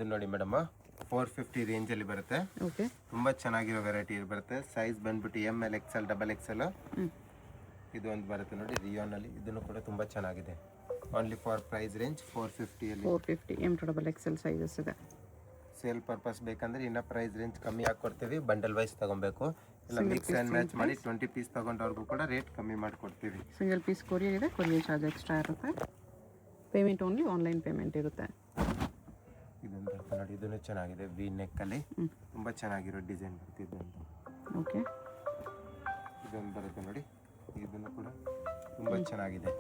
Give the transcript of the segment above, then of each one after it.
ಇದು ನೋಡಿ ಮೇಡಮ್ 450 ರೇಂಜಲ್ಲಿ ಬರುತ್ತೆ. ಓಕೆ. ತುಂಬ ಚೆನ್ನಾಗಿರೋ ವೆರೈಟಿ ಬರುತ್ತೆ. ಸೈಜ್ ಬಂದ್ಬಿಟ್ಟು ML XL XXL. ಇದು ಒಂದು ಬರುತ್ತೆ ನೋಡಿ ರಿಯೋನಲ್ಲಿ. ಇದನ್ನು ಕೂಡ ತುಂಬ ಚೆನ್ನಾಗಿದೆ. Only for price range 450 450 M2XL sizes ಇದೆ. ಸೇಲ್ ಪರ್ಪಸ್ ಬೇಕಂದ್ರೆ ಇನ್ನ ಪ್ರೈಸ್ ರೇಂಜ್ ಕಮ್ಮಿ ಹಾಕೊಡ್ತೀವಿ. ಬಂಡಲ್ ವೈಸ್ ತಗೊಬೇಕು, ಇಲ್ಲ ಮಿಕ್ಸ್ ಆ್ಯಂಡ್ ಮ್ಯಾಚ್ ಮಾಡಿ 20 ಪೀಸ್ ತಗೊಂಡವ್ರಿಗೂ ಕೂಡ ರೇಟ್ ಕಮ್ಮಿ ಮಾಡಿಕೊಡ್ತೀವಿ. ಸಿಂಗಲ್ ಪೀಸ್ ಕೊರಿಯರ್ ಇದೆ, ಕೊರಿಯರ್ ಚಾರ್ಜ್ ಎಕ್ಸ್ಟ್ರಾ ಇರುತ್ತೆ. ಪೇಮೆಂಟ್ ಓನ್ಲಿ ಆನ್ಲೈನ್ ಪೇಮೆಂಟ್ ಇರುತ್ತೆ. ಇದೊಂದು ಬರುತ್ತೆ ನೋಡಿ, ಇದನ್ನು ಚೆನ್ನಾಗಿದೆ. ವಿ ನೆಕ್ಕಲ್ಲಿ ತುಂಬ ಚೆನ್ನಾಗಿರೋ ಡಿಸೈನ್ ಬರುತ್ತೆ ಇದೊಂದು. ಓಕೆ. ಇದೊಂದು ಬರುತ್ತೆ ನೋಡಿ, ಇದನ್ನು ಕೂಡ ತುಂಬ ಚೆನ್ನಾಗಿದೆ.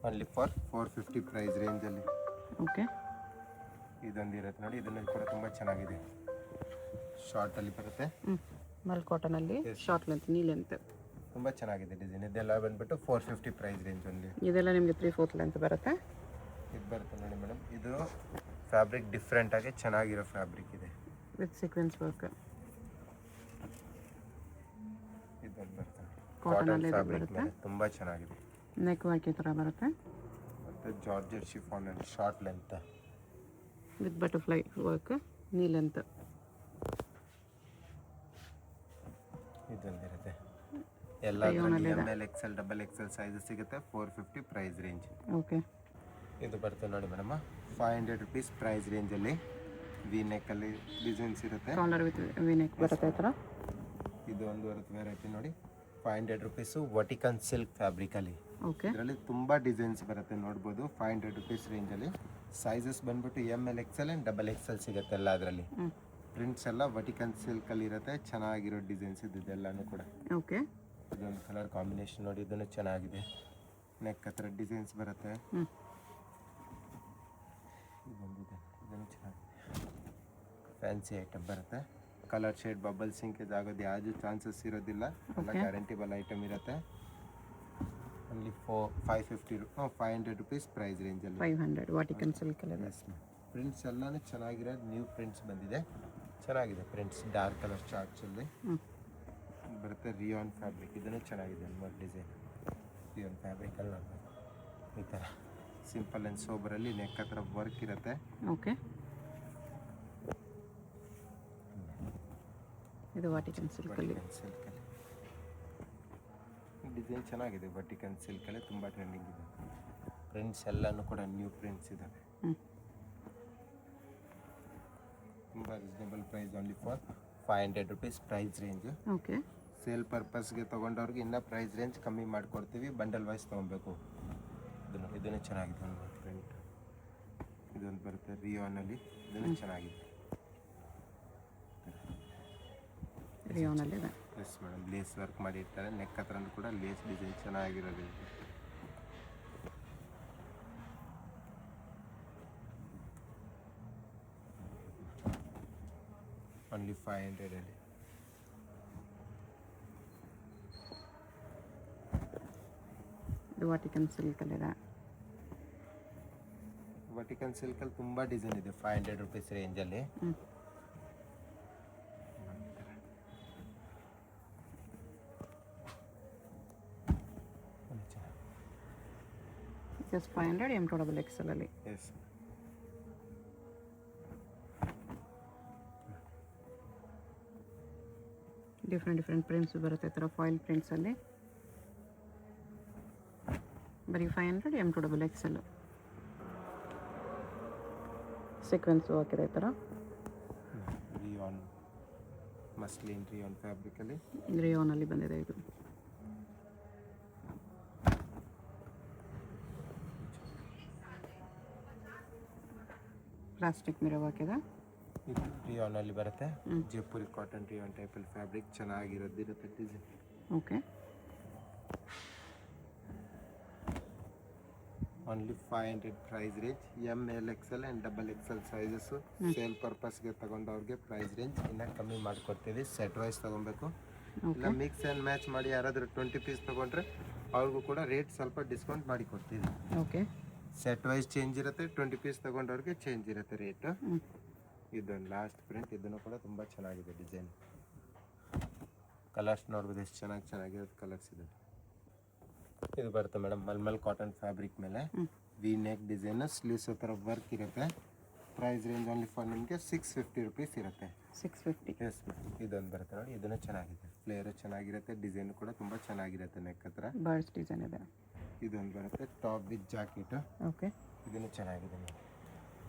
ಓನ್ಲಿ ಫಾರ್ 450 ಪ್ರೈಸ್ ರೇಂಜಲ್ಲಿ. ಓಕೆ. ಇದೊಂದು ಇರುತ್ತೆ ನೋಡಿ, ಇದನ್ನು ಕೂಡ ತುಂಬ ಚೆನ್ನಾಗಿದೆ. ಶಾರ್ಟಲ್ಲಿ ಬರುತ್ತೆ. ಮಲ್ ಕಾಟನಲ್ಲಿ ಶಾರ್ಟ್ ಲೆಂತ್, ನೀ ಲೆಂತ್ ತುಂಬ ಚೆನ್ನಾಗಿದೆ ಡಿಸೈನ್. ಇದೆಲ್ಲ ಬಂದ್ಬಿಟ್ಟು 450 ಪ್ರೈಸ್ ರೇಂಜ್ ಓನ್ಲಿ. ಇದೆಲ್ಲ ನಿಮಗೆ 3/4 ಲೆಂತ್ ಬರುತ್ತೆ. ಇದು ಬರುತ್ತೆ ನೋಡಿ ಮೇಡಮ್, ಇದು ಫ್ಯಾಬ್ರಿಕ್ ಡಿಫ್ರೆಂಟ್ ಆಗಿ ಚೆನ್ನಾಗಿರೋ ಫ್ಯಾಬ್ರಿಕ್ ಇದೆ ವಿತ್ ಸೀಕ್ವೆನ್ಸ್ ವರ್ಕ್. ಇದೊಂದು ಬರುತ್ತೆ ಕಾಟನ್ ಫ್ಯಾಬ್ರಿಕ್ ಮೇಲೆ ತುಂಬ ಚೆನ್ನಾಗಿದೆ. ನೆಕ್ ವರ್ಕ್ ಈ ಥರ ಬರುತ್ತೆ. ಮತ್ತು ಜಾರ್ಜೆಟ್ ಶಿಫಾನಲ್ಲಿ short length with butterfly work, knee length. ಇದೊಂದಿರುತ್ತೆ. ಎಲ್ಲ ML XL XXL ಸೈಜ್ ಸಿಗುತ್ತೆ. 450 ಪ್ರೈಸ್ ರೇಂಜ್. ಓಕೆ. ಇದು ಬರುತ್ತೆ ನೋಡಿ ಮೇಡಮ್, 500 ರುಪೀಸ್ ಪ್ರೈಸ್ ರೇಂಜಲ್ಲಿ. ವಿ ನೆಕ್ಕಲ್ಲಿ ಡಿಸೈನ್ಸ್ ಇರುತ್ತೆ. ಕಾಲರ್ ವಿತ್ ವಿ ನೆಕ್ ಬರುತ್ತೆ ಈ ಥರ. ಇದು ಒಂದು ಬರುತ್ತೆ ವೆರೈಟಿ ನೋಡಿ, 500 ರುಪೀಸು ವಟಿಕನ್ ಸಿಲ್ಕ್ ಫ್ಯಾಬ್ರಿಕಲ್ಲಿ. ಓಕೆ. ಇದರಲ್ಲಿ ತುಂಬ ಡಿಸೈನ್ಸ್ ಬರುತ್ತೆ ನೋಡ್ಬೋದು. 500 ರುಪೀಸ್ ರೇಂಜಲ್ಲಿ. ಸೈಜಸ್ ಬಂದ್ಬಿಟ್ಟು ML XL ಆ್ಯಂಡ್ XXL ಸಿಗುತ್ತೆ ಎಲ್ಲ ಅದರಲ್ಲಿ. ಪ್ರಿಂಟ್ಸ್ ಎಲ್ಲ ವಟಿಕನ್ ಸಿಲ್ಕಲ್ಲಿ ಇರುತ್ತೆ. ಚೆನ್ನಾಗಿರೋ ಡಿಸೈನ್ಸ್ ಇದೆಲ್ಲನೂ ಕೂಡ. ಓಕೆ. ಇದೊಂದು ಕಲರ್ ಕಾಂಬಿನೇಷನ್ ನೋಡಿ, ಇದನ್ನು ಚೆನ್ನಾಗಿದೆ. ನೆಕ್ ಹತ್ರ ಡಿಸೈನ್ಸ್ ಬರುತ್ತೆ. ಇದೊಂದಿದೆ, ಇದನ್ನು ಚೆನ್ನಾಗಿದೆ. ಫ್ಯಾನ್ಸಿ ಐಟಮ್ ಬರುತ್ತೆ. ಕಲರ್ ಶೇಡ್ ಬಬಲ್ ಸಿಂಕೇಜ್ ಆಗೋದು ಯಾವುದು ಚಾನ್ಸಸ್ ಇರೋದಿಲ್ಲ. ಎಲ್ಲ ಗ್ಯಾರಂಟಿಬಲ್ ಐಟಮ್ ಇರುತ್ತೆ. ಓನ್ಲಿ 500 ರುಪೀಸ್ ಪ್ರೈಸ್ ರೇಂಜಲ್ಲಿ. 500 ವಾಟಿಕನ್ ಸಿಲ್ಕ್ ಕಲರ್. ಪ್ರಿಂಟ್ಸ್ ಎಲ್ಲಾನು ಚೆನ್ನಾಗಿರೋ ನ್ಯೂ ಪ್ರಿಂಟ್ಸ್ ಬಂದಿದೆ. ಚೆನ್ನಾಗಿದೆ ಪ್ರಿಂಟ್ಸ್. ಡಾರ್ಕ್ ಕಲರ್ ಚಾರ್ಟ್ಸಲ್ಲಿ ಬರುತ್ತೆ. ರಿಯಾನ್ ಫ್ಯಾಬ್ರಿಕ್, ಇದನ್ನು ಚೆನ್ನಾಗಿದೆ ನೋಡಿ ಡಿಸೈನ್. ರಿಯಾನ್ ಫ್ಯಾಬ್ರಿಕಲ್ಲಿ ನೋಡ್ಬೋದು ಈ ಥರ ಸಿಂಪಲ್ ಆ್ಯಂಡ್ ಸೋಬರಲ್ಲಿ ನೆಕ್ ಹತ್ರ ವರ್ಕ್ ಇರುತ್ತೆ. ಓಕೆ. ಇದು ವಾಟಿಕನ್ ಸಿಲ್ಕಲ್ಲಿ. ಡಿಸೈನ್ ಚೆನ್ನಾಗಿದೆ. ವಟಿಕನ್ ಸಿಲ್ಕಲ್ಲಿ ತುಂಬ ಟ್ರೆಂಡಿಂಗ್ ಇದೆ. ಪ್ರಿಂಟ್ಸ್ ಎಲ್ಲನೂ ಕೂಡ ನ್ಯೂ ಪ್ರಿಂಟ್ಸ್ ಇದ್ದಾವೆ. ತುಂಬ reasonable price. Only for 500 rupees price range. Okay. Sale ಪರ್ಪಸ್ಗೆ ತೊಗೊಂಡವ್ರಿಗೆ ಇನ್ನೂ ಪ್ರೈಸ್ ರೇಂಜ್ ಕಮ್ಮಿ ಮಾಡಿಕೊಡ್ತೀವಿ. ಬಂಡಲ್ ವೈಸ್ ತೊಗೊಬೇಕು. ಇದನ್ನು ಚೆನ್ನಾಗಿದೆ ಒಂದು ಪ್ರಿಂಟ್. ಇದೊಂದು ಬರುತ್ತೆ ರಿಯೋನಲ್ಲಿ. ಇದನ್ನು ಚೆನ್ನಾಗಿದೆ. ರಿಯೋನಲ್ಲಿ ಇದೆ. ಎಸ್ ಮೇಡಮ್, ಲೇಸ್ ವರ್ಕ್ ಮಾಡಿರ್ತಾರೆ. ನೆಕ್ ಹತ್ರ ಕೂಡ ಲೇಸ್ ಡಿಸೈನ್ ಚೆನ್ನಾಗಿರೋದು. ಓನ್ಲಿ 500ಅಲ್ಲಿ. ಇದು ವಾಟಿಕನ್ ಸಿಲ್ಕಲ್ಲಿದೆ. ವಟಿಕನ್ ಸಿಲ್ಕಲ್ಲಿ ತುಂಬ ಡಿಸೈನ್ ಇದೆ 500 ರುಪೀಸ್ ರೇಂಜಲ್ಲಿ. ಜಸ್ಟ್ 500 M2XL ಅಲ್ಲಿ. ಎಸ್. ಡಿಫ್ರೆಂಟ್ ಪ್ರಿಂಟ್ಸ್ ಬರುತ್ತೆ ಈ ಥರ ಫಾಯಿಲ್ ಪ್ರಿಂಟ್ಸಲ್ಲಿ. ಬರೀ 500 M2XL. ಸೀಕ್ವೆನ್ಸ್ ಹಾಕಿದೆ ಈ ಥರ. ರಿಯಾನ್ ಮಸ್ಲಿನ್ ರಿಯಾನ್ ಫ್ಯಾಬ್ರಿಕಲ್ಲಿ. ರಿಯಾನಲ್ಲಿ ಬಂದಿದೆ ಇದು. ಪ್ಲಾಸ್ಟಿಕ್ ಮಿರರ್ ಹಾಕಿದೆ. ಇದು ರಿಯಾನಲ್ಲಿ ಬರುತ್ತೆ. ಜೈಪುರಿ ಕಾಟನ್ ರಿಯಾನ್ ಟೈಪಲ್ಲಿ ಫ್ಯಾಬ್ರಿಕ್ ಚೆನ್ನಾಗಿರೋದು ಇರುತ್ತೆ design. Okay. Only 500 price range. ML XL and XXL sizes. Sale ಪರ್ಪಸ್ಗೆ ತಗೊಂಡವ್ರಿಗೆ ಪ್ರೈಸ್ ರೇಂಜ್ ಇನ್ನೂ ಕಮ್ಮಿ ಮಾಡಿಕೊಡ್ತೀವಿ. ಸೆಟ್ ವೈಸ್ ತೊಗೊಬೇಕು, ಇಲ್ಲ ಮಿಕ್ಸ್ ಆ್ಯಂಡ್ ಮ್ಯಾಚ್ ಮಾಡಿ ಯಾರಾದರೂ 20 ಪೀಸ್ ತೊಗೊಂಡ್ರೆ ಅವ್ರಿಗೂ ಕೂಡ ರೇಟ್ ಸ್ವಲ್ಪ ಡಿಸ್ಕೌಂಟ್ ಮಾಡಿ ಕೊಡ್ತೀವಿ. ಓಕೆ. ಸೆಟ್ ವೈಸ್ ಚೇಂಜ್ ಇರುತ್ತೆ. 20 ಪೀಸ್ ತೊಗೊಂಡವ್ರಿಗೆ ಚೇಂಜ್ ಇರುತ್ತೆ ರೇಟ್. ಇದೊಂದು ಲಾಸ್ಟ್ ಪ್ರಿಂಟ್. ಇದನ್ನು ಕೂಡ ತುಂಬ ಚೆನ್ನಾಗಿದೆ ಡಿಸೈನ್. ಕಲರ್ಸ್ ನೋಡ್ಬೋದು ಎಷ್ಟು ಚೆನ್ನಾಗಿರೋದು ಕಲರ್ಸ್ ಇದೆ. ಇದು ಬರುತ್ತೆ ಮೇಡಮ್ ಮಲ್ಮಲ್ ಕಾಟನ್ ಫ್ಯಾಬ್ರಿಕ್ ಮೇಲೆ ವಿ ನೆಕ್ ಡಿಸೈನ್. ಸ್ಲೀವ್ಸ್ ಹತ್ರ ವರ್ಕ್ ಇರುತ್ತೆ. ಪ್ರೈಸ್ ರೇಂಜ್ ಓನ್ಲಿ ಫಾರ್ ನಿಮಗೆ 650 ರುಪೀಸ್ ಇರುತ್ತೆ. 650. ಎಸ್ ಮ್ಯಾಮ್, ಇದೊಂದು ಬರುತ್ತೆ ನೋಡಿ, ಇದನ್ನು ಚೆನ್ನಾಗಿದೆ, ಫ್ಲೇರು ಚೆನ್ನಾಗಿರುತ್ತೆ, ಡಿಸೈನು ಕೂಡ ತುಂಬ ಚೆನ್ನಾಗಿರುತ್ತೆ ನೆಕ್ ಹತ್ರ. ಬರ್ಡ್ಸ್ ಡಿಸೈನ್ ಇದೆ. ಇದೊಂದು ಬರುತ್ತೆ ಟಾಪ್ ವಿತ್ ಜಾಕೆಟ್. ಓಕೆ, ಇದನ್ನು ಚೆನ್ನಾಗಿದೆ ನೋಡಿ,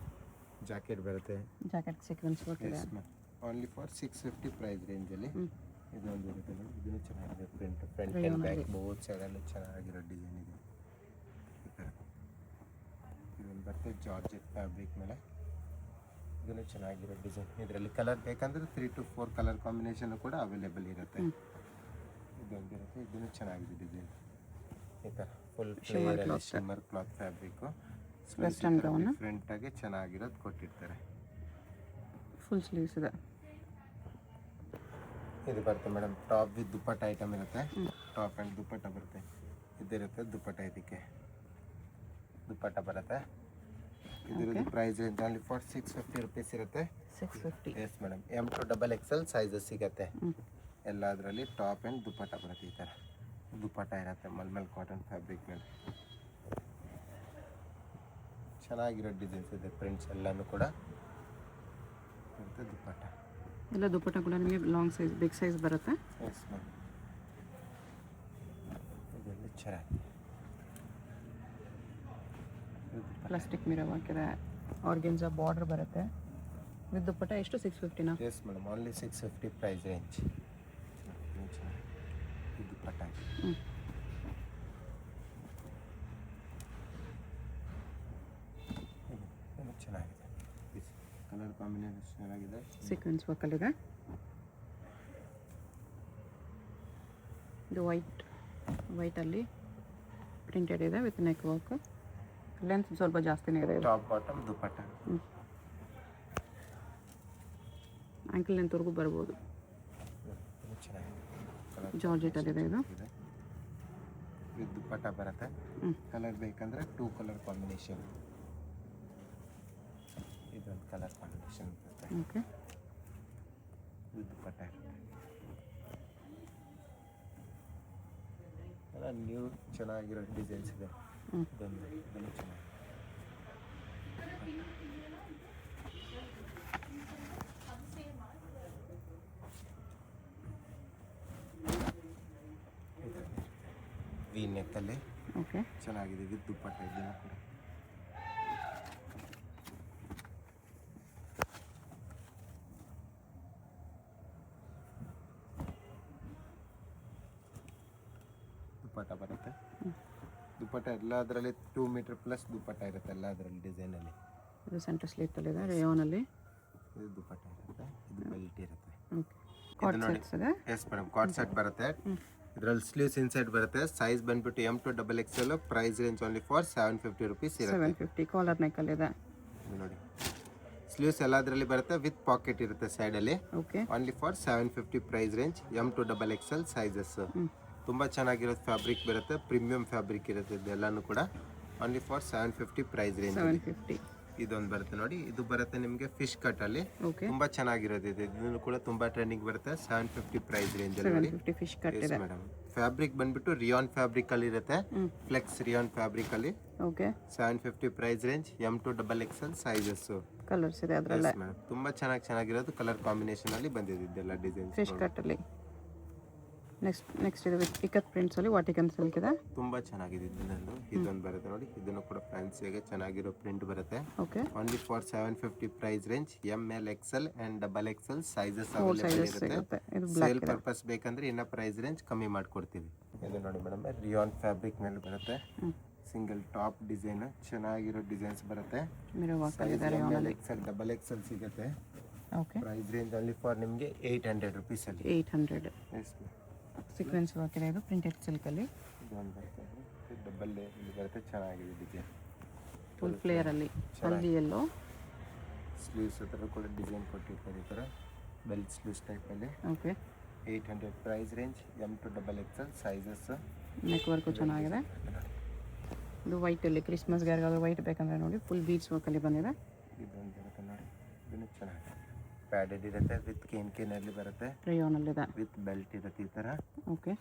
ಜಾಕೆಟ್ ಬರುತ್ತೆ. ಜಾಕೆಟ್ ಸೀಕ್ವೆನ್ಸ್ ವರ್ಕ್ ಇದೆ. Yes ma'am, only for 650 price ರೇಂಜಲ್ಲಿ. ಇದೊಂದು ಇರುತ್ತೆ ನೋಡಿ, ಇದನ್ನು ಚೆನ್ನಾಗಿದೆ, ಫ್ರಂಟ್ ಆ್ಯಂಡ್ ಬ್ಯಾಕ್ ಬೋತ್ ಸೈಡಲ್ಲಿ ಚೆನ್ನಾಗಿರೋ ಡಿಸೈನ್ ಇದೆ. ಈ ಥರ ಇದೊಂದು ಬರುತ್ತೆ ಜಾರ್ಜೆಟ್ ಫ್ಯಾಬ್ರಿಕ್ ಮೇಲೆ, ಇದನ್ನು ಚೆನ್ನಾಗಿರೋ ಡಿಸೈನ್. ಇದರಲ್ಲಿ ಕಲರ್ ಬೇಕಂದ್ರೆ 3 to 4 ಕಲರ್ ಕಾಂಬಿನೇಷನ್ ಕೂಡ ಅವೈಲೇಬಲ್ ಇರುತ್ತೆ. ಇದೊಂದಿರುತ್ತೆ, ಇದನ್ನು ಚೆನ್ನಾಗಿದೆ ಡಿಸೈನ್. ಈ ಥರ ಫುಲ್ ಫ್ಲೇರಲ್ಲಿ shimmer cloth fabric, western gown ಫ್ರಂಟಾಗೆ ಚೆನ್ನಾಗಿರೋದು ಕೊಟ್ಟಿರ್ತಾರೆ. ಫುಲ್ ಸ್ಲೀವ್ಸ್ ಇದೆ. ಇದು ಬರುತ್ತೆ madam top with dupatta item ಇರುತ್ತೆ. ಟಾಪ್ ಆ್ಯಂಡ್ ದುಪ್ಪಟ್ಟ ಬರುತ್ತೆ, ಇದಿರುತ್ತೆ ದುಪ್ಪಟ್ಟ. ಇದಕ್ಕೆ ದುಪ್ಪಟ್ಟ ಬರುತ್ತೆ. ಇದರದ್ದು price range only for 650 rupees ಇರುತ್ತೆ. 650. Yes madam, M to XXL sizes ಸಿಗುತ್ತೆ ಎಲ್ಲದರಲ್ಲಿ. ಟಾಪ್ ಆ್ಯಂಡ್ ದುಪ್ಪಟ್ಟ ಬರುತ್ತೆ, ಈ ಥರ ದುಪ್ಪಟ್ಟ ಇರುತ್ತೆ ಮಲ್ಮಲ್ ಕಾಟನ್ ಫ್ಯಾಬ್ರಿಕ್ ಮೇಲೆ. ಚೆನ್ನಾಗಿರೋ ಡಿಸೈನ್ಸ್ ಇದೆ, ಪ್ರಿಂಟ್ಸ್ ಎಲ್ಲನೂ ಕೂಡ ಇರುತ್ತೆ. ದುಪ್ಪಟ್ಟ ಎಲ್ಲ ದುಪ್ಪಟ್ಟ ಕೂಡ ನಿಮಗೆ ಲಾಂಗ್ ಸೈಜ್, ಬಿಗ್ ಸೈಜ್ ಬರುತ್ತೆ. ಎಸ್ ಮ್ಯಾಮ್, ಇದೆಲ್ಲ ಚೆನ್ನಾಗಿ ಪ್ಲಾಸ್ಟಿಕ್ ಮಿರರ್ ವರ್ಕ್ ಇದೆ. ಆರ್ಗೆನ್ಜಾ ಬಾರ್ಡರ್ ಬರುತ್ತೆ ವಿತ್ ದುಪ್ಪಟ್ಟ. ಎಷ್ಟು 650ನಾ? Yes madam, only 650 price range. ಇದು ದುಪ್ಪಟ್ಟ ಚೆನ್ನಾಗಿದೆ, ಕಲರ್ ಕಾಂಬಿನೇಷನ್ ಚೆನ್ನಾಗಿದೆ. ಸೀಕ್ವೆನ್ಸ್ ವರ್ಕಲ್ಲಿದೆ. ಇದು ವೈಟಲ್ಲಿ ಪ್ರಿಂಟೆಡ್ ಇದೆ ವಿತ್ ನೆಕ್ ವರ್ಕ್. ಲೆಂತ್ ಸ್ವಲ್ಪ ಜಾಸ್ತಿನೇ ಇದೆ. Top bottom dupatta. ಆಂಕಲ್ ಲೆಂತ್ವರೆಗೂ ಬರ್ಬೋದು. ಜಾರ್ಜೆಟ್ ಅಲ್ಲಿದೆ ಇದು. ಇದು ದುಪ್ಪಟ್ಟ ಬರುತ್ತೆ. ಕಲರ್ ಬೇಕಂದ್ರೆ 2 ಕಲರ್ ಕಾಂಬಿನೇಷನ್. ಇದೊಂದು ಕಲರ್ ಕಾಂಬಿನೇಷನ್ ಬರುತ್ತೆ. ಓಕೆ, ಇದು ದುಪ್ಪಟ್ಟ ಇರುತ್ತೆ. ಎಲ್ಲ ನ್ಯೂ ಚೆನ್ನಾಗಿರೋ ಡಿಸೈನ್ಸ್ ಇದೆ. ಇದೊಂದು ಚೆನ್ನಾಗಿ ವಿ ನೆಕ್ಕಲ್ಲಿ ಓಕೆ, ಚೆನ್ನಾಗಿದೆ ವಿತ್ ದುಪ್ಪಟ್ಟ. ಇದನ್ನು ಕೂಡ ದುಪ್ಪಟ್ಟ ಬರುತ್ತೆ. ದುಪ್ಪಟ್ಟ ಎಲ್ಲದರಲ್ಲಿ 2 ಮೀಟರ್ ಪ್ಲಸ್ ದುಪ್ಪಟ್ಟ ಇರುತ್ತೆ ಎಲ್ಲದರಲ್ಲಿ ಡಿಸೈನಲ್ಲಿ. ಇದು ಸೆಂಟರ್ ಸ್ಲೀಟಲ್ಲಿದೆ, ರೇಯಾನಲ್ಲಿ. ಇದು ದುಪ್ಪಟ್ಟ ಇರುತ್ತೆ, ಇದು ಬೆಲ್ಟ್ ಇರುತ್ತೆ. ಓಕೆ, ಕಾಟ್ ಸೆಟ್ಸ್ ಇದೆ. ಎಸ್ ಮೇಡಮ್, ಕಾಟ್ ಸೆಟ್ ಬರುತ್ತೆ. ಇದರಲ್ಲಿ ಸ್ಲೀವ್ಸ್ ಇನ್ಸೈಡ್ ಬರುತ್ತೆ. ಸೈಜ್ ಬಂದ್ಬಿಟ್ಟು M to XXL. Price range only for 750 rupees ಇರುತ್ತೆ. 750. ಕಾಲರ್ ನೆಕ್ಕಲ್ಲಿದೆ ನೋಡಿ, ಸ್ಲೀವ್ಸ್ ಎಲ್ಲದರಲ್ಲಿ ಬರುತ್ತೆ ವಿತ್ ಪಾಕೆಟ್ ಇರುತ್ತೆ ಸೈಡಲ್ಲಿ. Okay, only for 750 price range. M to XXL sizes. ತುಂಬ ಚೆನ್ನಾಗಿರೋದು ಫ್ಯಾಬ್ರಿಕ್ ಬರುತ್ತೆ, ಪ್ರೀಮಿಯಂ ಫ್ಯಾಬ್ರಿಕ್ ಇರುತ್ತೆ ಇದೆಲ್ಲನೂ ಕೂಡ. Only for 750 price range. 750. ಇದೊಂದು ಬರುತ್ತೆ ನೋಡಿ, ಇದು ಬರುತ್ತೆ ನಿಮಗೆ ಫಿಶ್ ಕಟ್ ಅಲ್ಲಿ. ಓಕೆ, ತುಂಬಾ ಚೆನ್ನಾಗಿರೋದು ಇದೆ, ಇದನ್ನು ಕೂಡ ತುಂಬಾ ಟ್ರೆಂಡಿಂಗ್ ಬರುತ್ತೆ. 750 ಪ್ರೈಸ್ ರೇಂಜ್ ಅಲ್ಲಿ ನೋಡಿ. 750 ಫಿಶ್ ಕಟ್ ಇದೆ ಮೇಡಮ್. ಫ್ಯಾಬ್ರಿಕ್ ಬಂದ್ಬಿಟ್ಟು ರಿಯಾನ್ ಫ್ಯಾಬ್ರಿಕ್ ಅಲ್ಲಿ ಇರುತ್ತೆ, ಫ್ಲೆಕ್ಸ್ ರಿಯಾನ್ ಫ್ಯಾಬ್ರಿಕ್ ಅಲ್ಲಿ. Okay, 750 price range. M to XXL sizes. Colours ಇದೆ ಅದರಲ್ಲೇ. ಮೇಡಮ್, ತುಂಬಾ ಚೆನ್ನಾಗಿರೋದು ಕಲರ್ ಕಾಂಬಿನೇಷನ್ ಅಲ್ಲಿ ಬಂದಿದೆ ಇದೆಲ್ಲ ಡಿಸೈನ್ಸ್. ಫಿಶ್ ಕಟ್ ಅಲ್ಲಿ ನೆಕ್ಸ್ಟ್ ಇದು ವಿತ್ ಇಕತ್ ಪ್ರಿಂಟ್ಸ್ ಅಲ್ಲಿ ವಾಟಿಕನ್ ಸಿಲ್ಕ್ ಇದೆ. ತುಂಬಾ ಚೆನ್ನಾಗಿದೆ ಇದೊಂದು ಬರುತ್ತೆ ನೋಡಿ, ಇದನ್ನು ಕೂಡ ಫ್ಯಾನ್ಸಿಯಾಗಿ ಚೆನ್ನಾಗಿರೋ ಪ್ರಿಂಟ್ ಬರುತ್ತೆ. Okay, only for 750 price range. ML XL and XXL sizes available ಇರುತ್ತೆ. ಇದು ಸೇಲ್ ಪರ್ಪಸ್ ಬೇಕಂದ್ರೆ ಇನ್ನ ಪ್ರೈಸ್ ರೇಂಜ್ ಕಮ್ಮಿ ಮಾಡ್ಕೊಡ್ತೀವಿ. ಇದು ನೋಡಿ ಮೇಡಮ್, ರಿಯಾನ್ ಫ್ಯಾಬ್ರಿಕ್ ಮೇಲೆ ಬರುತ್ತೆ. ಸಿಂಗಲ್ ಟಾಪ್ ಡಿಸೈನ್, ಚೆನ್ನಾಗಿರೋ ಡಿಸೈನ್ಸ್ ಬರುತ್ತೆ. ಮಿರರ್ ವರ್ಕ್ ಅಲ್ಲಿ ಇದೆ. ML XL XXL ಸಿಗುತ್ತೆ. Okay, price range only for ನಿಮಗೆ 800 ರುಪೀಸ್ ಅಲ್ಲಿ. 800. ಎಸ್, ಸೀಕ್ವೆನ್ಸ್ ವರ್ಕ್ ಇದೆ. ಇದು ಪ್ರಿಂಟೆಡ್ ಸಿಲ್ಕ್ ಅಲ್ಲಿ ಇದೊಂದು ಬರುತ್ತೆ, ಡಬಲ್ ಇಲ್ಲಿ ಬರುತ್ತೆ, ಚೆನ್ನಾಗಿದೆ ಡಿಸೈನ್. ಫುಲ್ ಫ್ಲೇಯರ್ ಅಲ್ಲಿ ಹಲ್ದಿ ಎಲ್ಲೋ. ಸ್ಲೀವ್ಸ್ ಹತ್ರ ಕೂಡ ಡಿಸೈನ್ ಕೊಟ್ಟಿರ್ತಾರೆ ಈ ಥರ ಬೆಲ್ಟ್ ಸ್ಲೀವ್ಸ್ ಟೈಪಲ್ಲಿ. Okay, 800 price range. M to XXL sizes. Neck work ಚೆನ್ನಾಗಿದೆ. ಇದು ವೈಟಲ್ಲಿ ಕ್ರಿಸ್ಮಸ್ಗೆ ಯಾರಿಗಾದ್ರೂ ವೈಟ್ ಬೇಕಂದ್ರೆ ನೋಡಿ, ಫುಲ್ ಬೀಡ್ಸ್ ವರ್ಕಲ್ಲಿ ಬಂದಿದೆ. ಇದೊಂದು ಬರುತ್ತೆ ನೋಡಿ, ಇದನ್ನು ಚೆನ್ನಾಗಿದೆ. ಪ್ಯಾಡೆಡ್ ಇರುತ್ತೆ ವಿತ್ ಕೇನಲ್ಲಿ ಬರುತ್ತೆ. ರೇಯಾನಲ್ಲಿದೆ ವಿತ್ ಬೆಲ್ಟ್ ಇರುತ್ತೆ ಈ ಥರ. ಓಕೆ,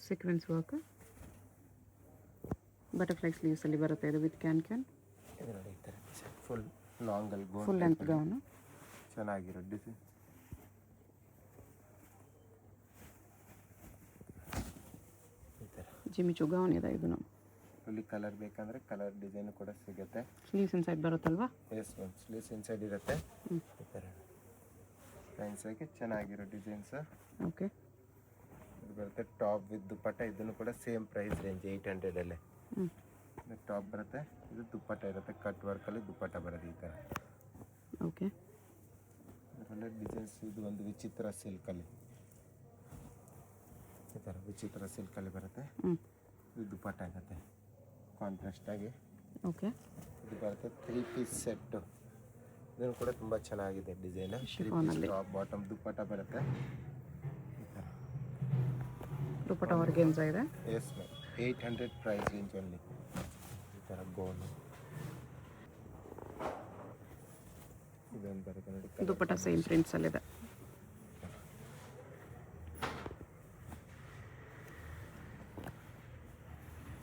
ಸೀಕ್ವೆನ್ಸ್ ವರ್ಕ್ ಬಟರ್ಫ್ಲೈ ಸ್ಲೀವ್ಸಲ್ಲಿ ಬರುತ್ತೆ ಇದು ವಿತ್ ಕ್ಯಾನ್. ಇದು ನೋಡಿ ಈ ಥರ ಫುಲ್ ಲಾಂಗಲ್ಲಿ ಫುಲ್ ಲೆಂತ್ ಗೌನು. ಚೆನ್ನಾಗಿರೋ ಡಿಸೈನ್. ಈ ಥರ ಜಿಮಿಚು ಗೌನ್ ಇದೆ ಇದನ್ನು. ಇಲ್ಲಿ ಕಲರ್ ಬೇಕಂದರೆ ಕಲರ್ ಡಿಸೈನ್ ಕೂಡ ಸಿಗುತ್ತೆ. ಸ್ಲೀವ್ಸ್ ಇನ್ಸೈಡ್ ಬರುತ್ತಲ್ವಾ? ಎಸ್ ಮ್ಯಾಮ್, ಸ್ಲೀವ್ಸ್ ಇನ್ಸೈಡ್ ಇರುತ್ತೆ. ಹ್ಞೂ. ಈ ಥರ ಲೈನ್ಸಾಗಿ ಚೆನ್ನಾಗಿರೋ ಡಿಸೈನ್ಸ್. ಓಕೆ. ಇದು ಬರುತ್ತೆ ಟಾಪ್ ವಿತ್ ದುಪ್ಪಟ್ಟ. ಇದನ್ನು ಕೂಡ ಸೇಮ್ ಪ್ರೈಸ್ ರೇಂಜ್ 800 ಹ್ಞೂ. ಟಾಪ್ ಬರುತ್ತೆ. ಇದು ದುಪ್ಪಟ್ಟ ಇರುತ್ತೆ, ಕಟ್ ವರ್ಕಲ್ಲಿ ದುಪ್ಪಟ್ಟ ಬರುತ್ತೆ ಈ ಥರ. ಓಕೆ. ಇದರಲ್ಲೇ ಡಿಸೈನ್ಸ್. ಇದು ಒಂದು ವಿಚಿತ್ರ ಸಿಲ್ಕಲ್ಲಿ, ಈ ಥರ ವಿಚಿತ್ರ ಸಿಲ್ಕಲ್ಲಿ ಬರುತ್ತೆ. ಹ್ಞೂ. ಇದು ದುಪ್ಪಟ್ಟ ಇರುತ್ತೆ ಕಾಂಟ್ರಾಸ್ಟ್ ಆಗಿ. ಓಕೆ. ಇದು ಬರುತ್ತೆ 3 ಪೀಸ್ ಸೆಟ್ಟು. ಇದನ್ನು ಕೂಡ ತುಂಬ ಚೆನ್ನಾಗಿದೆ ಡಿಸೈನ್. 3 Chiffon ಪೀಸ್ ಅಲ್ಲಿ. ಟಾಪ್ ಬಾಟಮ್ ದುಪ್ಪಟ್ಟ ಬರುತ್ತೆ ಈ ಥರ. ದುಪ್ಪಟ್ಟ ಆರ್ಗೆನ್ಸಾ ಇದೆ. Yes ma'am, 800 price range only. ಈ ಥರ ಗೋಲು ಇದೊಂದು ಬರುತ್ತೆ ನೋಡಿ. ದುಪ್ಪಟ್ಟ ಸೇಮ್ ಪ್ರಿಂಟ್ಸಲ್ಲಿದೆ.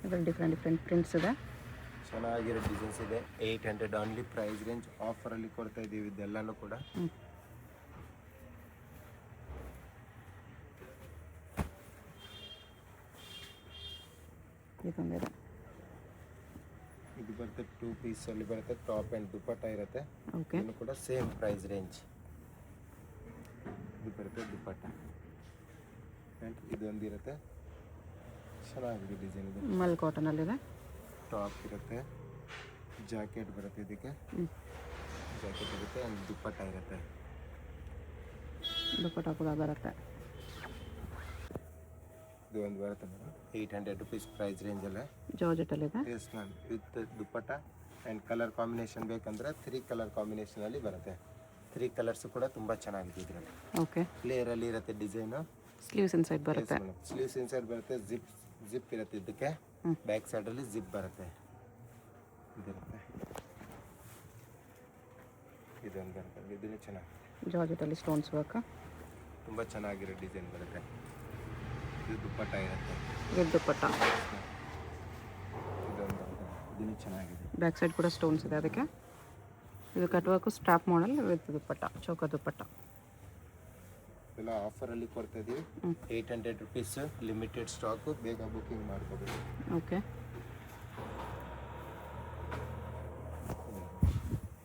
ಇದರಲ್ಲಿ ಡಿಫ್ರೆಂಟ್ ಪ್ರಿಂಟ್ಸ್ ಇದೆ. ಚೆನ್ನಾಗಿರೋ ಡಿಸೈನ್ಸ್ ಇದೆ. 800 ಓನ್ಲಿ ಪ್ರೈಸ್ ರೇಂಜ್. ಆಫರಲ್ಲಿ ಕೊಡ್ತಾ ಇದ್ದೀವಿ ಇದೆಲ್ಲನೂ ಕೂಡ. ಹ್ಞೂ. ಇದೊಂದಿದೆ. ಇದು ಬರುತ್ತೆ 2 ಪೀಸಲ್ಲಿ ಬರುತ್ತೆ. ಟಾಪ್ ಆ್ಯಂಡ್ ದುಪ್ಪಟ್ಟ ಇರುತ್ತೆ. ಓಕೆ. ಇದನ್ನು ಕೂಡ ಸೇಮ್ ಪ್ರೈಸ್ ರೇಂಜ್. ಇದು ಬರುತ್ತೆ ದುಪ್ಪಟ್ಟ ಆ್ಯಂಡ್ ಇದೊಂದಿರುತ್ತೆ. ಚೆನ್ನಾಗಿದೆ ಡಿಸೈನ್. ಇದು ಮಲ್ ಕಾಟನಲ್ಲಿದೆ. ಟಾಪ್ ಇರುತ್ತೆ, ಜಾಕೆಟ್ ಬರುತ್ತೆ ಇದಕ್ಕೆ. ಹ್ಞೂ. ಜಾಕೆಟ್ ಇರುತ್ತೆ ಆ್ಯಂಡ್ ದುಪ್ಪಟ್ಟ ಇರುತ್ತೆ. ದುಪ್ಪಟ್ಟ ಕೂಡ ಬರುತ್ತೆ. ಇದು ಒಂದು ಬರುತ್ತೆ ಮೇಡಮ್, 800 ರುಪೀಸ್ ಪ್ರೈಸ್ ರೇಂಜಲ್ಲೇ. ಜಾರ್ಜೆಟಲ್ಲಿದೆ. Yes ma'am, with dupatta and colour combination ಬೇಕಂದರೆ 3 ಕಲರ್ ಕಾಂಬಿನೇಷನಲ್ಲಿ ಬರುತ್ತೆ. 3 ಕಲರ್ಸು ಕೂಡ ತುಂಬ ಚೆನ್ನಾಗಿದೆ ಇದರಲ್ಲಿ. ಓಕೆ. ಕ್ಲಿಯರಲ್ಲಿ ಇರುತ್ತೆ ಡಿಸೈನು. ಸ್ಲೀವ್ಸ್ ಇನ್ಸೈಡ್ ಬರುತ್ತೆ. ಸ್ಲೀವ್ಸ್ ಇನ್ಸೈಡ್ ಬರುತ್ತೆ. ಜಿಪ್ ಇರುತ್ತೆ ಇದಕ್ಕೆ. ಹ್ಞೂ. ಬ್ಯಾಕ್ ಸೈಡಲ್ಲಿ ಜಿಪ್ ಬರುತ್ತೆ. ಇದಿರುತ್ತೆ. ಇದೊಂದು ಬರುತ್ತೆ. ಇದನ್ನು ಚೆನ್ನಾಗಿದೆ. ಜಾರ್ಜೆಟಲ್ಲಿ ಸ್ಟೋನ್ಸ್ ವರ್ಕ್. ತುಂಬ ಚೆನ್ನಾಗಿರೋ ಡಿಸೈನ್ ಬರುತ್ತೆ. ಇದು ದುಪ್ಪಟ್ಟ ಇರುತ್ತೆ. ವಿತ್ ದುಪ್ಪಟ್ಟ. ಇದೊಂದು ಬರುತ್ತೆ. ಇದನ್ನು ಚೆನ್ನಾಗಿದೆ. ಬ್ಯಾಕ್ ಸೈಡ್ ಕೂಡ ಸ್ಟೋನ್ಸ್ ಇದೆ ಅದಕ್ಕೆ. ಇದು cut work strap model with dupatta, ಚೌಕ ದುಪ್ಪಟ್ಟ. ಎಲ್ಲ ಆಫರಲ್ಲಿ ಕೊಡ್ತಾ ಇದ್ದೀವಿ. ಹ್ಞೂ. 800 ರುಪೀಸ್. ಲಿಮಿಟೆಡ್ ಸ್ಟಾಕು, ಬೇಗ ಬುಕ್ಕಿಂಗ್ ಮಾಡ್ಕೋಬೇಕು. ಓಕೆ.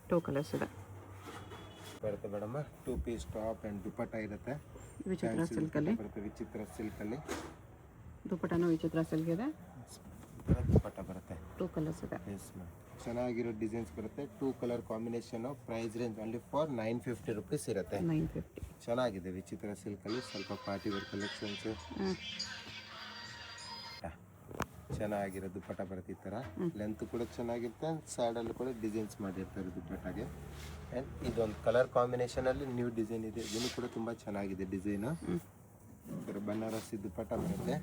2 ಕಲರ್ಸ್ ಇದೆ. ಬರುತ್ತೆ madam. 2 piece top and dupatta ಇರುತ್ತೆ. ವಿಚಿತ್ರ ಸಿಲ್ಕಲ್ಲಿ ಬರುತ್ತೆ. ವಿಚಿತ್ರ ಸಿಲ್ಕಲ್ಲಿ ದುಪ್ಪಟ್ಟನೂ ವಿಚಿತ್ರ ಸಿಲ್ಕ್ ಇದೆ. ದುಪ್ಪಟ್ಟ ಬರುತ್ತೆ. 2 ಕಲರ್ಸ್ ಇದೆ. ಎಸ್ ಮ್ಯಾಮ್, ಚೆನ್ನಾಗಿರೋ ಡಿಸೈನ್ಸ್ ಬರುತ್ತೆ. 2 colour combination. Price range only for 950 rupees ಇರುತ್ತೆ. 950. ಚೆನ್ನಾಗಿದೆ ವಿಚಿತ್ರ ಸಿಲ್ಕಲ್ಲಿ. ಸ್ವಲ್ಪ ಪಾರ್ಟಿ ವೇರ್ ಕಲೆಕ್ಷನ್ಸು. ಹ್ಞೂ. ಚೆನ್ನಾಗಿರೋ ದುಪ್ಪಟ್ಟ ಬರುತ್ತೆ ಈ ಥರ. ಲೆಂತ್ ಕೂಡ ಚೆನ್ನಾಗಿರುತ್ತೆ. ಸೈಡಲ್ಲೂ ಕೂಡ ಡಿಸೈನ್ಸ್ ಮಾಡಿರ್ತಾರೆ ದುಪ್ಪಟ್ಟಾಗೆ. ಆ್ಯಂಡ್ ಇದೊಂದು ಕಲರ್ ಕಾಂಬಿನೇಷನಲ್ಲಿ ನ್ಯೂ ಡಿಸೈನ್ ಇದೆ. ಇದನ್ನು ಕೂಡ ತುಂಬ ಚೆನ್ನಾಗಿದೆ ಡಿಸೈನು. ಬನಾರಸಿ ದುಪ್ಪಟ್ಟ ಬರುತ್ತೆ.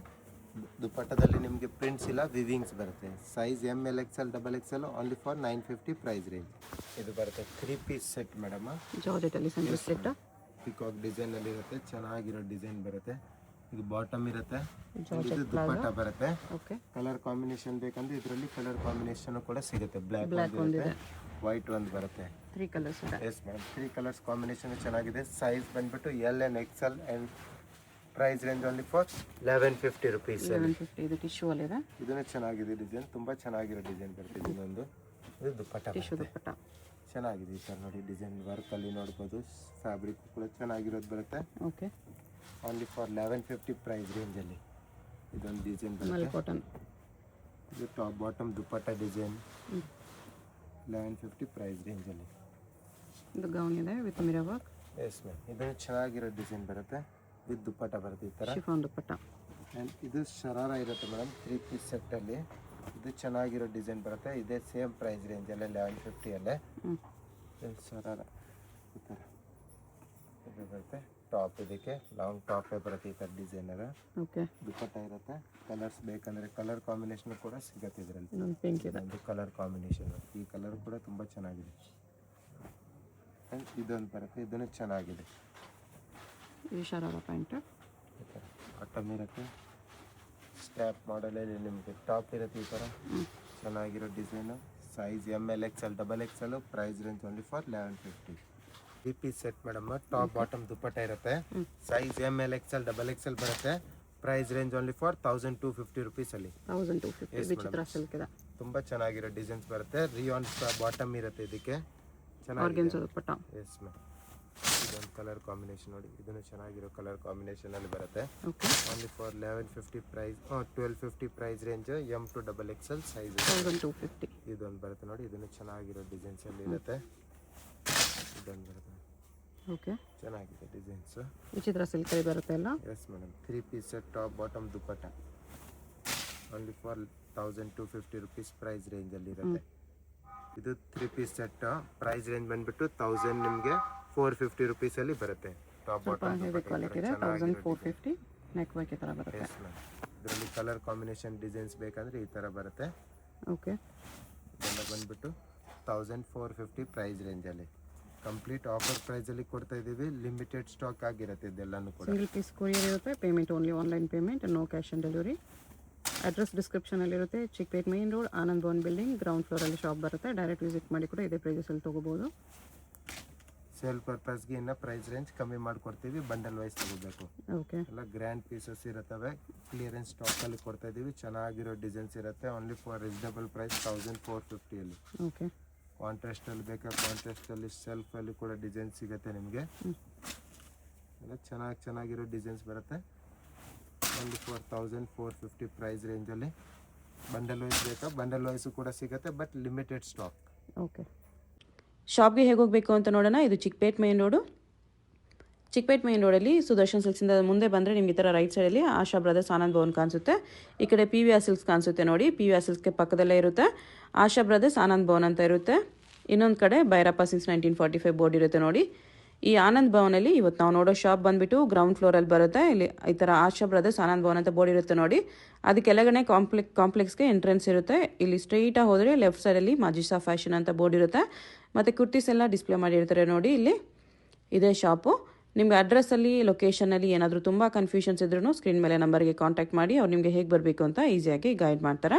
ದುಪ್ಪಟ್ಟದಲ್ಲಿ ನಿಮಗೆ ಪ್ರಿಂಟ್ಸ್ ಇಲ್ಲ, ವಿವಿಂಗ್ಸ್ ಬರುತ್ತೆ. Size ML XL XXL only for 950 price range. ಇದು ಬರುತ್ತೆ 3 ಪೀಸ್ ಸೆಟ್ ಮೇಡಮ್. ಜಾರ್ಜೆಟಲ್ಲಿ ಸೆಂಟರ್ ಸೆಟ್. ಪಿಕಾಕ್ ಡಿಸೈನಲ್ಲಿ ಇರುತ್ತೆ. ಚೆನ್ನಾಗಿರೋ ಡಿಸೈನ್ ಬರುತ್ತೆ. ಇದು ಬಾಟಮ್ ಇರುತ್ತೆ. ಜಾರ್ಜೆಟ್ ಇದು ದುಪ್ಪಟ್ಟ ಬರುತ್ತೆ. ಓಕೆ. ಕಲರ್ ಕಾಂಬಿನೇಷನ್ ಬೇಕಂದ್ರೆ ಇದರಲ್ಲಿ ಕಲರ್ ಕಾಂಬಿನೇಷನ್ ಕೂಡ ಸಿಗುತ್ತೆ. ಬ್ಲ್ಯಾಕ್ ಒಂದಿದೆ, ವೈಟ್ ಒಂದು ಬರುತ್ತೆ. 3 ಕಲರ್ಸ್ ಇದೆ. ಎಸ್ ಮೇಡಮ್, 3 ಕಲರ್ಸ್ ಕಾಂಬಿನೇಷನ್ ಚೆನ್ನಾಗಿದೆ. ಸೈಜ್ ಬಂದ್ಬಿಟ್ಟು L and XL and price range only for 1150 rupees. 1150. ಇದು ಟಿಶ್ಯೂ ಅಲ್ಲಿದೆ. ಇದನ್ನು ಚೆನ್ನಾಗಿದೆ ಡಿಸೈನ್. ತುಂಬ ಚೆನ್ನಾಗಿರೋ ಡಿಸೈನ್ ಬರುತ್ತೆ. ಇನ್ನೊಂದು ಇದು ದುಪ್ಪಟ್ಟ ಟಿಶ್ಯೂ ಬರುತ್ತೆ. ದುಪ್ಪಟ್ಟ ಚೆನ್ನಾಗಿದೆ ಈ ಥರ ನೋಡಿ ಡಿಸೈನ್. ವರ್ಕಲ್ಲಿ ನೋಡ್ಬೋದು. ಫ್ಯಾಬ್ರಿಕ್ ಕೂಡ ಚೆನ್ನಾಗಿರೋದು ಬರುತ್ತೆ. ಓಕೆ. ಓನ್ಲಿ ಫಾರ್ 1150 ಪ್ರೈಸ್ ರೇಂಜಲ್ಲಿ ಇದೊಂದು ಡಿಸೈನ್ ಮಲ್ ಬರುತ್ತೆ. ಕಾಟನ್. ಇದು ಟಾಪ್ ಬಾಟಮ್ ದುಪ್ಪಟ್ಟ ಡಿಸೈನ್. 1150 ಪ್ರೈಸ್ ರೇಂಜಲ್ಲಿ. ಇದು ಗೌನ್ ಇದೆ with mirror work. Yes ma'am, ಇದನ್ನು ಚೆನ್ನಾಗಿರೋ ಡಿಸೈನ್ ಬರುತ್ತೆ. ವಿತ್ ದುಪ್ಪಟ್ಟ ಬರುತ್ತೆ ಈ ಥರ. Chiffon dupatta. ಆ್ಯಂಡ್ ಇದು ಶರಾರ ಇರುತ್ತೆ ಮೇಡಮ್. 3 ಪೀಸ್ ಸೆಟ್ಟಲ್ಲಿ ಇದು ಚೆನ್ನಾಗಿರೋ ಡಿಸೈನ್ ಬರುತ್ತೆ. ಇದೇ ಸೇಮ್ ಪ್ರೈಸ್ ರೇಂಜಲ್ಲೇ 1150 ಹ್ಞೂ. ಇದು ಶರಾರ ಈ ಥರ ಇದು ಬರುತ್ತೆ. ಟಾಪ್ ಇದಕ್ಕೆ ಲಾಂಗ್ ಟಾಪೇ ಬರುತ್ತೆ ಈ ಥರ ಡಿಸೈನರ್. ಓಕೆ. ದುಪ್ಪಟ್ಟ ಇರುತ್ತೆ. ಕಲರ್ಸ್ ಬೇಕಂದರೆ ಕಲರ್ ಕಾಂಬಿನೇಷನ್ ಕೂಡ ಸಿಗುತ್ತೆ ಇದರಲ್ಲಿ. ಇನ್ನೊಂದು ಪಿಂಕ್ ಇದೆ. ಒಂದು ಕಲರ್ ಕಾಂಬಿನೇಷನ್. ಈ ಕಲರ್ ಕೂಡ ತುಂಬ ಚೆನ್ನಾಗಿದೆ. ಆ್ಯಂಡ್ ಇದೊಂದು ಬರುತ್ತೆ. ಇದನ್ನು ಚೆನ್ನಾಗಿದೆ. ಇದು ಶರಾರ ಪ್ಯಾಂಟ್. ಈ ಥರ ಬಾಟಮ್ ಇರುತ್ತೆ. ಸ್ಟ್ಯಾಪ್ ಮಾಡಲಲ್ಲಿ ನಿಮಗೆ ಟಾಪ್ ಇರುತ್ತೆ ಈ ಥರ. ಚೆನ್ನಾಗಿರೋ design. Size ML XL XXL, price range only for 1150. 3 piece set madam, top bottom dupatta ಇರುತ್ತೆ. ಸೈಜ್ ML XL XXL ಬರುತ್ತೆ. Price range only for 1250 rupees ಅಲ್ಲಿ. 1250 ವಿಚಿತ್ರ ಸಿಲ್ಕ್ ಇದೆ. ತುಂಬಾ ಚೆನ್ನಾಗಿರೋ ಡಿಸೈನ್ಸ್ ಬರುತ್ತೆ. ರಿಯಾನ್ ಬಾಟಮ್ ಇರುತ್ತೆ ಇದಕ್ಕೆ. ಆರ್ಗೆನ್ಸಾ ದುಪ್ಪಟ್ಟ. Yes ma'am. ಇದೊಂದು ಕಲರ್ ಕಾಂಬಿನೇಷನ್ ನೋಡಿ, ಇದನ್ನು ಚೆನ್ನಾಗಿರೋ ಕಲರ್ ಕಾಂಬಿನೇಷನ್ ಅಲ್ಲಿ ಬರುತ್ತೆ. Only for 1150 price, 1250 price range. M to XXL size 1250. ಇದೊಂದು ಬರುತ್ತೆ ನೋಡಿ, ಇದನ್ನು ಚೆನ್ನಾಗಿರೋ ಡಿಸೈನ್ಸ್ ಅಲ್ಲಿ ಇರುತ್ತೆ. ಇದೊಂದು ಬರುತ್ತೆ, ಓಕೆ, ಚೆನ್ನಾಗಿದೆ ಡಿಸೈನ್ಸ್. ವಿಚಿತ್ರ ಸಿಲ್ಕ್ ಅಲ್ಲಿ ಬರುತ್ತೆ ಅಲ್ಲ. Yes madam. 3 piece set, top bottom dupatta. Only for 1250 rupees price range ಅಲ್ಲಿ ಇರುತ್ತೆ. ಇದು 3 ಪೀಸ್ ಸೆಟ್, ಪ್ರೈಸ್ ರೇಂಜ್ ಬಂದ್ಬಿಟ್ಟು 1000 ನಿಮಗೆ 450 rupees ಅಲ್ಲಿ ಬರುತ್ತೆ. ಟಾಪ್ ಬಾಟಮ್ ಹೆವಿ ಕ್ವಾಲಿಟಿ ಇದೆ. 1450 ನೆಕ್ ವರ್ಕ್ ಈ ತರ ಬರುತ್ತೆ. Yes ma'am. ಇದರಲ್ಲಿ ಕಲರ್ ಕಾಂಬಿನೇಷನ್ ಡಿಸೈನ್ಸ್ ಬೇಕಂದ್ರೆ ಈ ತರ ಬರುತ್ತೆ. ಓಕೆ, ಇದೆಲ್ಲ ಬಂದ್ಬಿಟ್ಟು 1450 ಪ್ರೈಸ್ ರೇಂಜ್ ಅಲ್ಲಿ. ಕಂಪ್ಲೀಟ್ ಆಫರ್ ಪ್ರೈಸ್ ಅಲ್ಲಿ ಕೊಡ್ತಾ ಇದೀವಿ. ಲಿಮಿಟೆಡ್ ಸ್ಟಾಕ್ ಆಗಿರುತ್ತೆ ಇದೆಲ್ಲನೂ ಕೂಡ. ಸಿಂಗಲ್ ಪೀಸ್ ಕೊರಿಯರ್ ಇರುತ್ತೆ. Payment only online payment, no cash on delivery. Address ಡಿಸ್ಕ್ರಿಪ್ಷನಲ್ಲಿ ಇರುತ್ತೆ. Chickpet main road, Anand Bhavan building, ground ಫ್ಲೋರಲ್ಲಿ ಶಾಪ್ ಬರುತ್ತೆ. ಡೈರೆಕ್ಟ್ ವಿಸಿಟ್ ಮಾಡಿ ಕೂಡ ಇದೇ ಪ್ರೈಸಲ್ಲಿ ತೊಗೋಬೋದು. ಸೇಲ್ ಪರ್ಪಸ್ಗೆ ಇನ್ನು ಪ್ರೈಸ್ ರೇಂಜ್ ಕಮ್ಮಿ ಮಾಡಿಕೊಡ್ತೀವಿ. ಬಂಡಲ್ ವೈಸ್ ತಗೋಬೇಕು. ಓಕೆ, ಎಲ್ಲ ಗ್ರ್ಯಾಂಡ್ ಪೀಸಸ್ ಇರುತ್ತವೆ. ಕ್ಲಿಯರೆನ್ಸ್ ಸ್ಟಾಕಲ್ಲಿ ಕೊಡ್ತಾ ಇದ್ದೀವಿ. ಚೆನ್ನಾಗಿರೋ ಡಿಸೈನ್ಸ್ ಇರುತ್ತೆ. ಓನ್ಲಿ ಫಾರ್ ರೀಸನಬಲ್ ಪ್ರೈಸ್ 1450 ಅಲ್ಲಿ. ಓಕೆ, ಕಾಂಟ್ರಾಸ್ಟಲ್ಲಿ ಬೇಕಾ, ಕಾಂಟ್ರಾಸ್ಟಲ್ಲಿ ಸೆಲ್ಫಲ್ಲಿ ಕೂಡ ಡಿಸೈನ್ಸ್ ಸಿಗುತ್ತೆ ನಿಮಗೆ. ಎಲ್ಲ ಚೆನ್ನಾಗಿರೋ ಡಿಸೈನ್ಸ್ ಬರುತ್ತೆ. ಓನ್ಲಿ ಫಾರ್ 1450 ಪ್ರೈಸ್ ರೇಂಜಲ್ಲಿ. ಬಂಡಲ್ ವೈಸ್ ಬೇಕಾ, ಬಂಡಲ್ ವೈಸು ಕೂಡ ಸಿಗುತ್ತೆ, ಬಟ್ ಲಿಮಿಟೆಡ್ ಸ್ಟಾಕ್. ಓಕೆ, ಶಾಪ್ಗೆ ಹೇಗೆ ಹೋಗಬೇಕು ಅಂತ ನೋಡೋಣ. ಇದು Chickpet main road. Chickpet main ರೋಡಲ್ಲಿ ಸುದರ್ಶನ್ ಸಿಲ್ಕ್ಸಿಂದ ಮುಂದೆ ಬಂದರೆ ನಿಮ್ಗೆ ಈ ಥರ ರೈಟ್ ಸೈಡಲ್ಲಿ ಆಶಾ ಬ್ರದರ್ಸ್ ಆನಂದ್ ಭವನ್ ಕಾಣಿಸುತ್ತೆ. ಈ ಕಡೆ PVR ಸಿಲ್ಕ್ಸ್ ಕಾಣಿಸುತ್ತೆ ನೋಡಿ. PVR ಸಿಲ್ಕ್ಸ್ಗೆ ಪಕ್ಕದಲ್ಲೇ ಇರುತ್ತೆ ಆಶಾ ಬ್ರದರ್ಸ್ ಆನಂದ್ ಭವನ್ ಅಂತ ಇರುತ್ತೆ. ಇನ್ನೊಂದು ಕಡೆ ಭೈರಪ್ಪ ಸಿನ್ಸ್ 1945 ಬೋರ್ಡ್ ಇರುತ್ತೆ ನೋಡಿ. ಈ ಆನಂದ್ ಭವನಲ್ಲಿ ಇವತ್ತು ನಾವು ನೋಡೋ ಶಾಪ್ ಬಂದುಬಿಟ್ಟು ಗ್ರೌಂಡ್ ಫ್ಲೋರಲ್ಲಿ ಬರುತ್ತೆ. ಇಲ್ಲಿ ಈ ಥರ ಆಶಾ ಬ್ರದರ್ಸ್ ಆನಂದ್ ಭವನ್ ಅಂತ ಬೋರ್ಡ್ ಇರುತ್ತೆ ನೋಡಿ. ಅದಕ್ಕೆಲ್ಲಗಡೆ ಕಾಂಪ್ಲೆಕ್ಸ್ಗೆ ಎಂಟ್ರೆನ್ಸ್ ಇರುತ್ತೆ. ಇಲ್ಲಿ ಸ್ಟ್ರೈಟಾಗಿ ಹೋದರೆ ಲೆಫ್ಟ್ ಸೈಡಲ್ಲಿ ಮಾಜಿಸಾ ಫ್ಯಾಷನ್ ಅಂತ ಬೋರ್ಡ್ ಇರುತ್ತೆ. ಮತ್ತು ಕುರ್ತೀಸ್ ಎಲ್ಲ ಡಿಸ್ಪ್ಲೇ ಮಾಡಿರ್ತಾರೆ ನೋಡಿ. ಇಲ್ಲಿ ಇದೇ ಶಾಪು. ನಿಮ್ಗೆ ಅಡ್ರೆಸ್ಸಲ್ಲಿ, ಲೊಕೇಶನಲ್ಲಿ ಏನಾದರೂ ತುಂಬ ಕನ್ಫ್ಯೂಷನ್ಸ್ ಇದ್ರೂ ಸ್ಕ್ರೀನ್ ಮೇಲೆ ನಂಬರ್ಗೆ ಕಾಂಟ್ಯಾಕ್ಟ್ ಮಾಡಿ. ಅವ್ರು ನಿಮಗೆ ಹೇಗೆ ಬರಬೇಕು ಅಂತ ಈಸಿಯಾಗಿ ಗೈಡ್ ಮಾಡ್ತಾರೆ.